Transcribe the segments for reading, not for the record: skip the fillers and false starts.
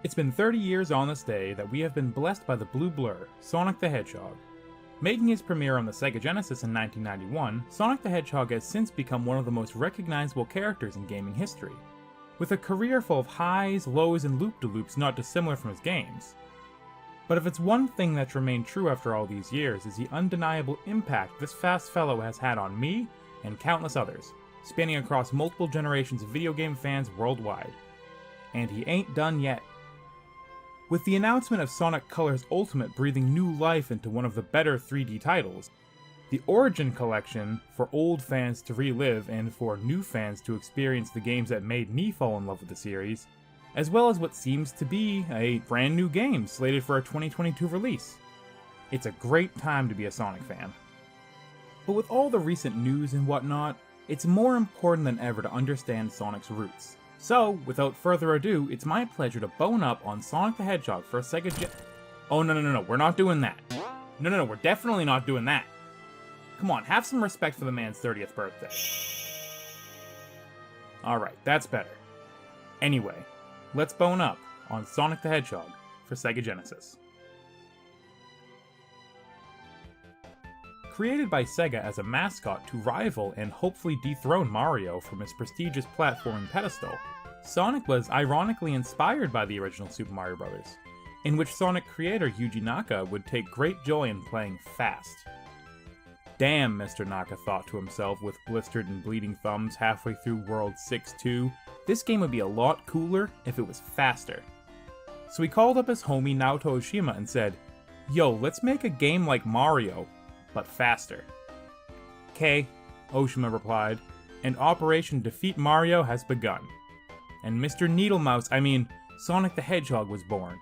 It's been 30 years on this day that we have been blessed by the blue blur, Sonic the Hedgehog. Making his premiere on the Sega Genesis in 1991, Sonic the Hedgehog has since become one of the most recognizable characters in gaming history, with a career full of highs, lows, and loop-de-loops not dissimilar from his games. But if it's one thing that's remained true after all these years, is the undeniable impact this fast fellow has had on me and countless others, spanning across multiple generations of video game fans worldwide. And he ain't done yet. With the announcement of Sonic Colors Ultimate breathing new life into one of the better 3D titles, the Origin Collection for old fans to relive and for new fans to experience the games that made me fall in love with the series, as well as what seems to be a brand new game slated for a 2022 release. It's a great time to be a Sonic fan. But with all the recent news and whatnot, it's more important than ever to understand Sonic's roots. So, without further ado, it's my pleasure to bone up on Sonic the Hedgehog for a Sega Oh no, we're not doing that. No, we're definitely not doing that. Come on, have some respect for the man's 30th birthday. Alright, that's better. Anyway, let's bone up on Sonic the Hedgehog for Sega Genesis. Created by Sega as a mascot to rival and hopefully dethrone Mario from his prestigious platforming pedestal, Sonic was ironically inspired by the original Super Mario Bros., in which Sonic creator Yuji Naka would take great joy in playing fast. Damn, Mr. Naka thought to himself with blistered and bleeding thumbs halfway through World 6-2, this game would be a lot cooler if it was faster. So he called up his homie Naoto Oshima and said, "Yo, let's make a game like Mario, but faster." "K," Oshima replied, "and Operation Defeat Mario has begun." And Mr. Sonic the Hedgehog was born,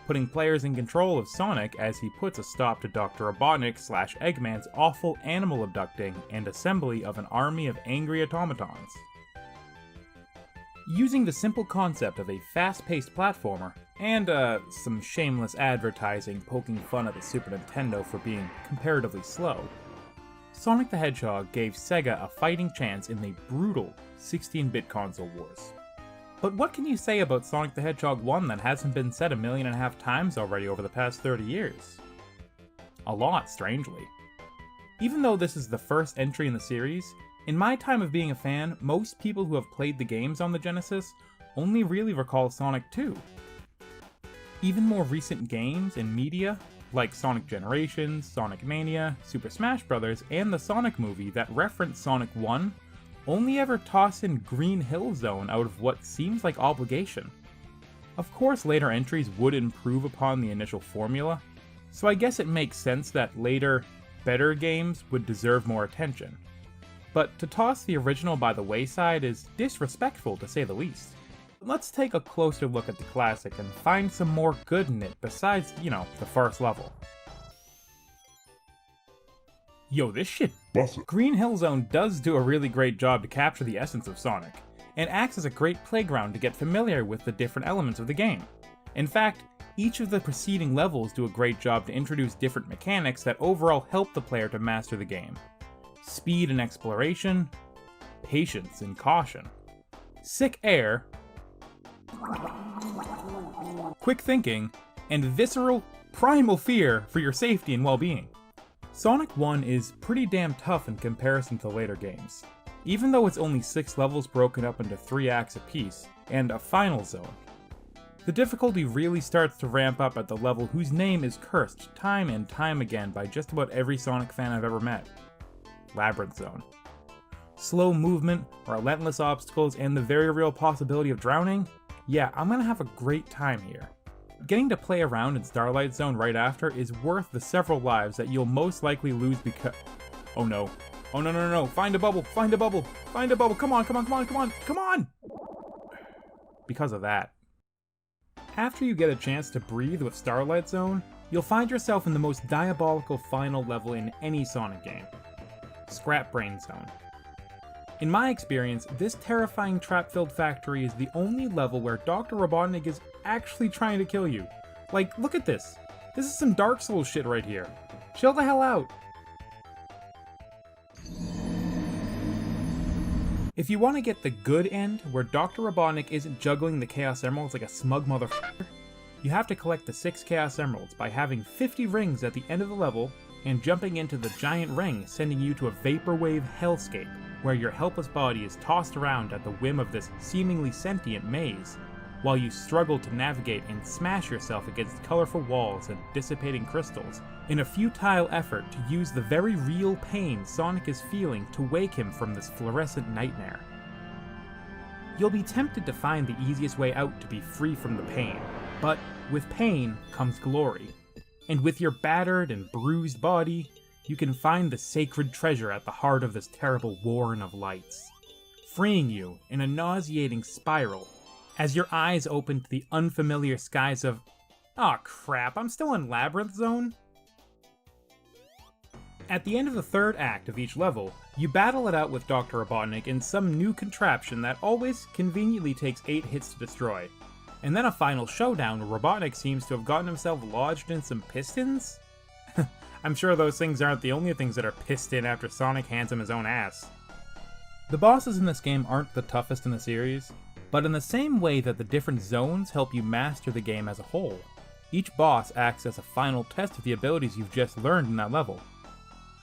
putting players in control of Sonic as he puts a stop to Dr. Robotnik/Eggman's awful animal abducting and assembly of an army of angry automatons. Using the simple concept of a fast-paced platformer, and some shameless advertising poking fun at the Super Nintendo for being comparatively slow, Sonic the Hedgehog gave Sega a fighting chance in the brutal 16-bit console wars. But what can you say about Sonic the Hedgehog 1 that hasn't been said 1.5 million times already over the past 30 years? A lot, strangely. Even though this is the first entry in the series, in my time of being a fan, most people who have played the games on the Genesis only really recall Sonic 2. Even more recent games and media, like Sonic Generations, Sonic Mania, Super Smash Bros., and the Sonic movie that reference Sonic 1, only ever toss in Green Hill Zone out of what seems like obligation. Of course, later entries would improve upon the initial formula, so I guess it makes sense that later, better games would deserve more attention. But to toss the original by the wayside is disrespectful to say the least. Let's take a closer look at the classic and find some more good in it besides, the first level. Yo, this shit bussin'. Green Hill Zone does do a really great job to capture the essence of Sonic, and acts as a great playground to get familiar with the different elements of the game. In fact, each of the preceding levels do a great job to introduce different mechanics that overall help the player to master the game. Speed and exploration, patience and caution, sick air, quick thinking, and visceral, primal fear for your safety and well-being. Sonic 1 is pretty damn tough in comparison to later games, even though it's only 6 levels broken up into 3 acts apiece, and a final zone. The difficulty really starts to ramp up at the level whose name is cursed time and time again by just about every Sonic fan I've ever met. Labyrinth Zone. Slow movement, relentless obstacles, and the very real possibility of drowning? Yeah, I'm gonna have a great time here. Getting to play around in Starlight Zone right after is worth the several lives that you'll most likely lose because— Oh no. Oh no, find a bubble, find a bubble, find a bubble, come on! Because of that. After you get a chance to breathe with Starlight Zone, you'll find yourself in the most diabolical final level in any Sonic game. Scrap Brain Zone. In my experience, this terrifying trap-filled factory is the only level where Dr. Robotnik is actually trying to kill you. Like, look at this. This is some Dark Souls shit right here. Chill the hell out. If you want to get the good end, where Dr. Robotnik isn't juggling the Chaos Emeralds like a smug motherfucker, you have to collect the 6 Chaos Emeralds by having 50 rings at the end of the level and jumping into the giant ring, sending you to a vaporwave hellscape, where your helpless body is tossed around at the whim of this seemingly sentient maze, while you struggle to navigate and smash yourself against colorful walls and dissipating crystals, in a futile effort to use the very real pain Sonic is feeling to wake him from this fluorescent nightmare. You'll be tempted to find the easiest way out to be free from the pain, but with pain comes glory. And with your battered and bruised body, you can find the sacred treasure at the heart of this terrible warren of lights, freeing you in a nauseating spiral as your eyes open to the unfamiliar skies of... Aw crap, I'm still in Labyrinth Zone? At the end of the 3rd act of each level, you battle it out with Dr. Robotnik in some new contraption that always conveniently takes 8 hits to destroy. And then a final showdown where Robotnik seems to have gotten himself lodged in some pistons? I'm sure those things aren't the only things that are pissed in after Sonic hands him his own ass. The bosses in this game aren't the toughest in the series, but in the same way that the different zones help you master the game as a whole, each boss acts as a final test of the abilities you've just learned in that level.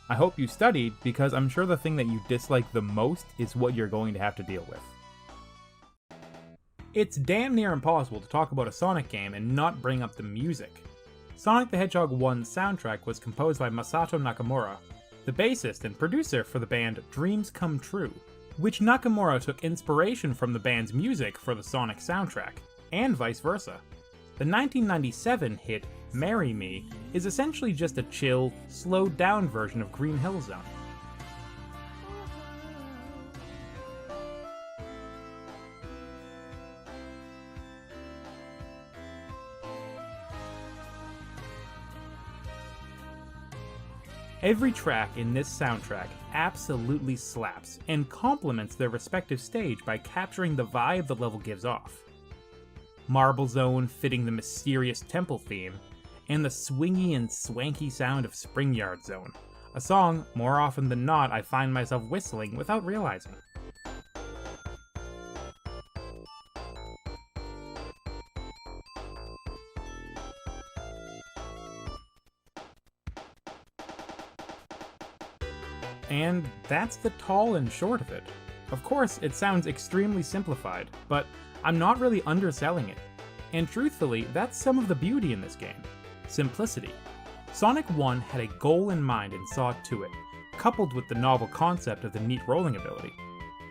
I hope you studied, because I'm sure the thing that you dislike the most is what you're going to have to deal with. It's damn near impossible to talk about a Sonic game and not bring up the music. Sonic the Hedgehog 1's soundtrack was composed by Masato Nakamura, the bassist and producer for the band Dreams Come True, which Nakamura took inspiration from the band's music for the Sonic soundtrack, and vice versa. The 1997 hit Marry Me is essentially just a chill, slowed down version of Green Hill Zone. Every track in this soundtrack absolutely slaps and complements their respective stage by capturing the vibe the level gives off. Marble Zone fitting the mysterious temple theme, and the swingy and swanky sound of Springyard Zone, a song more often than not I find myself whistling without realizing. And that's the tall and short of it. Of course, it sounds extremely simplified, but I'm not really underselling it. And truthfully, that's some of the beauty in this game. Simplicity. Sonic 1 had a goal in mind and saw to it, coupled with the novel concept of the neat rolling ability.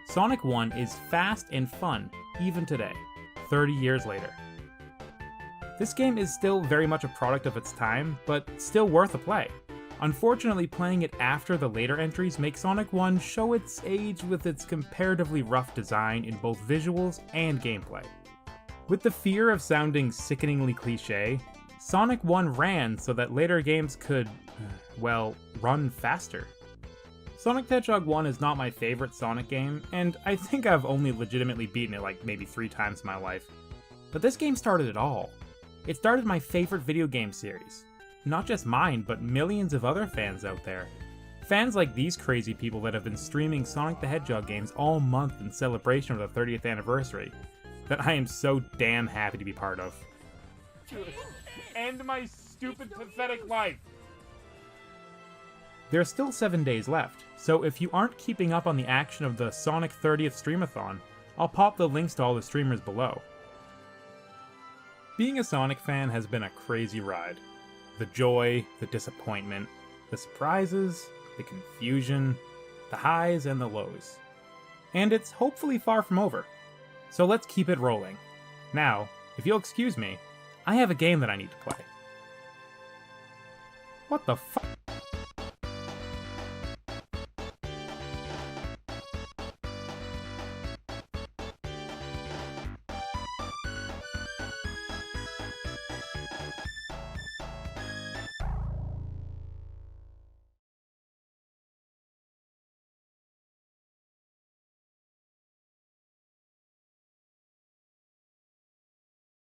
Sonic 1 is fast and fun, even today, 30 years later. This game is still very much a product of its time, but still worth a play. Unfortunately, playing it after the later entries makes Sonic 1 show its age with its comparatively rough design in both visuals and gameplay. With the fear of sounding sickeningly cliché, Sonic 1 ran so that later games could, well, run faster. Sonic the Hedgehog 1 is not my favorite Sonic game, and I think I've only legitimately beaten it like maybe 3 times in my life. But this game started it all. It started my favorite video game series. Not just mine, but millions of other fans out there. Fans like these crazy people that have been streaming Sonic the Hedgehog games all month in celebration of the 30th anniversary, that I am so damn happy to be part of. End my stupid, pathetic life! There's still 7 days left, so if you aren't keeping up on the action of the Sonic 30th Streamathon, I'll pop the links to all the streamers below. Being a Sonic fan has been a crazy ride. The joy, the disappointment, the surprises, the confusion, the highs and the lows. And it's hopefully far from over. So let's keep it rolling. Now, if you'll excuse me, I have a game that I need to play. What the fuck?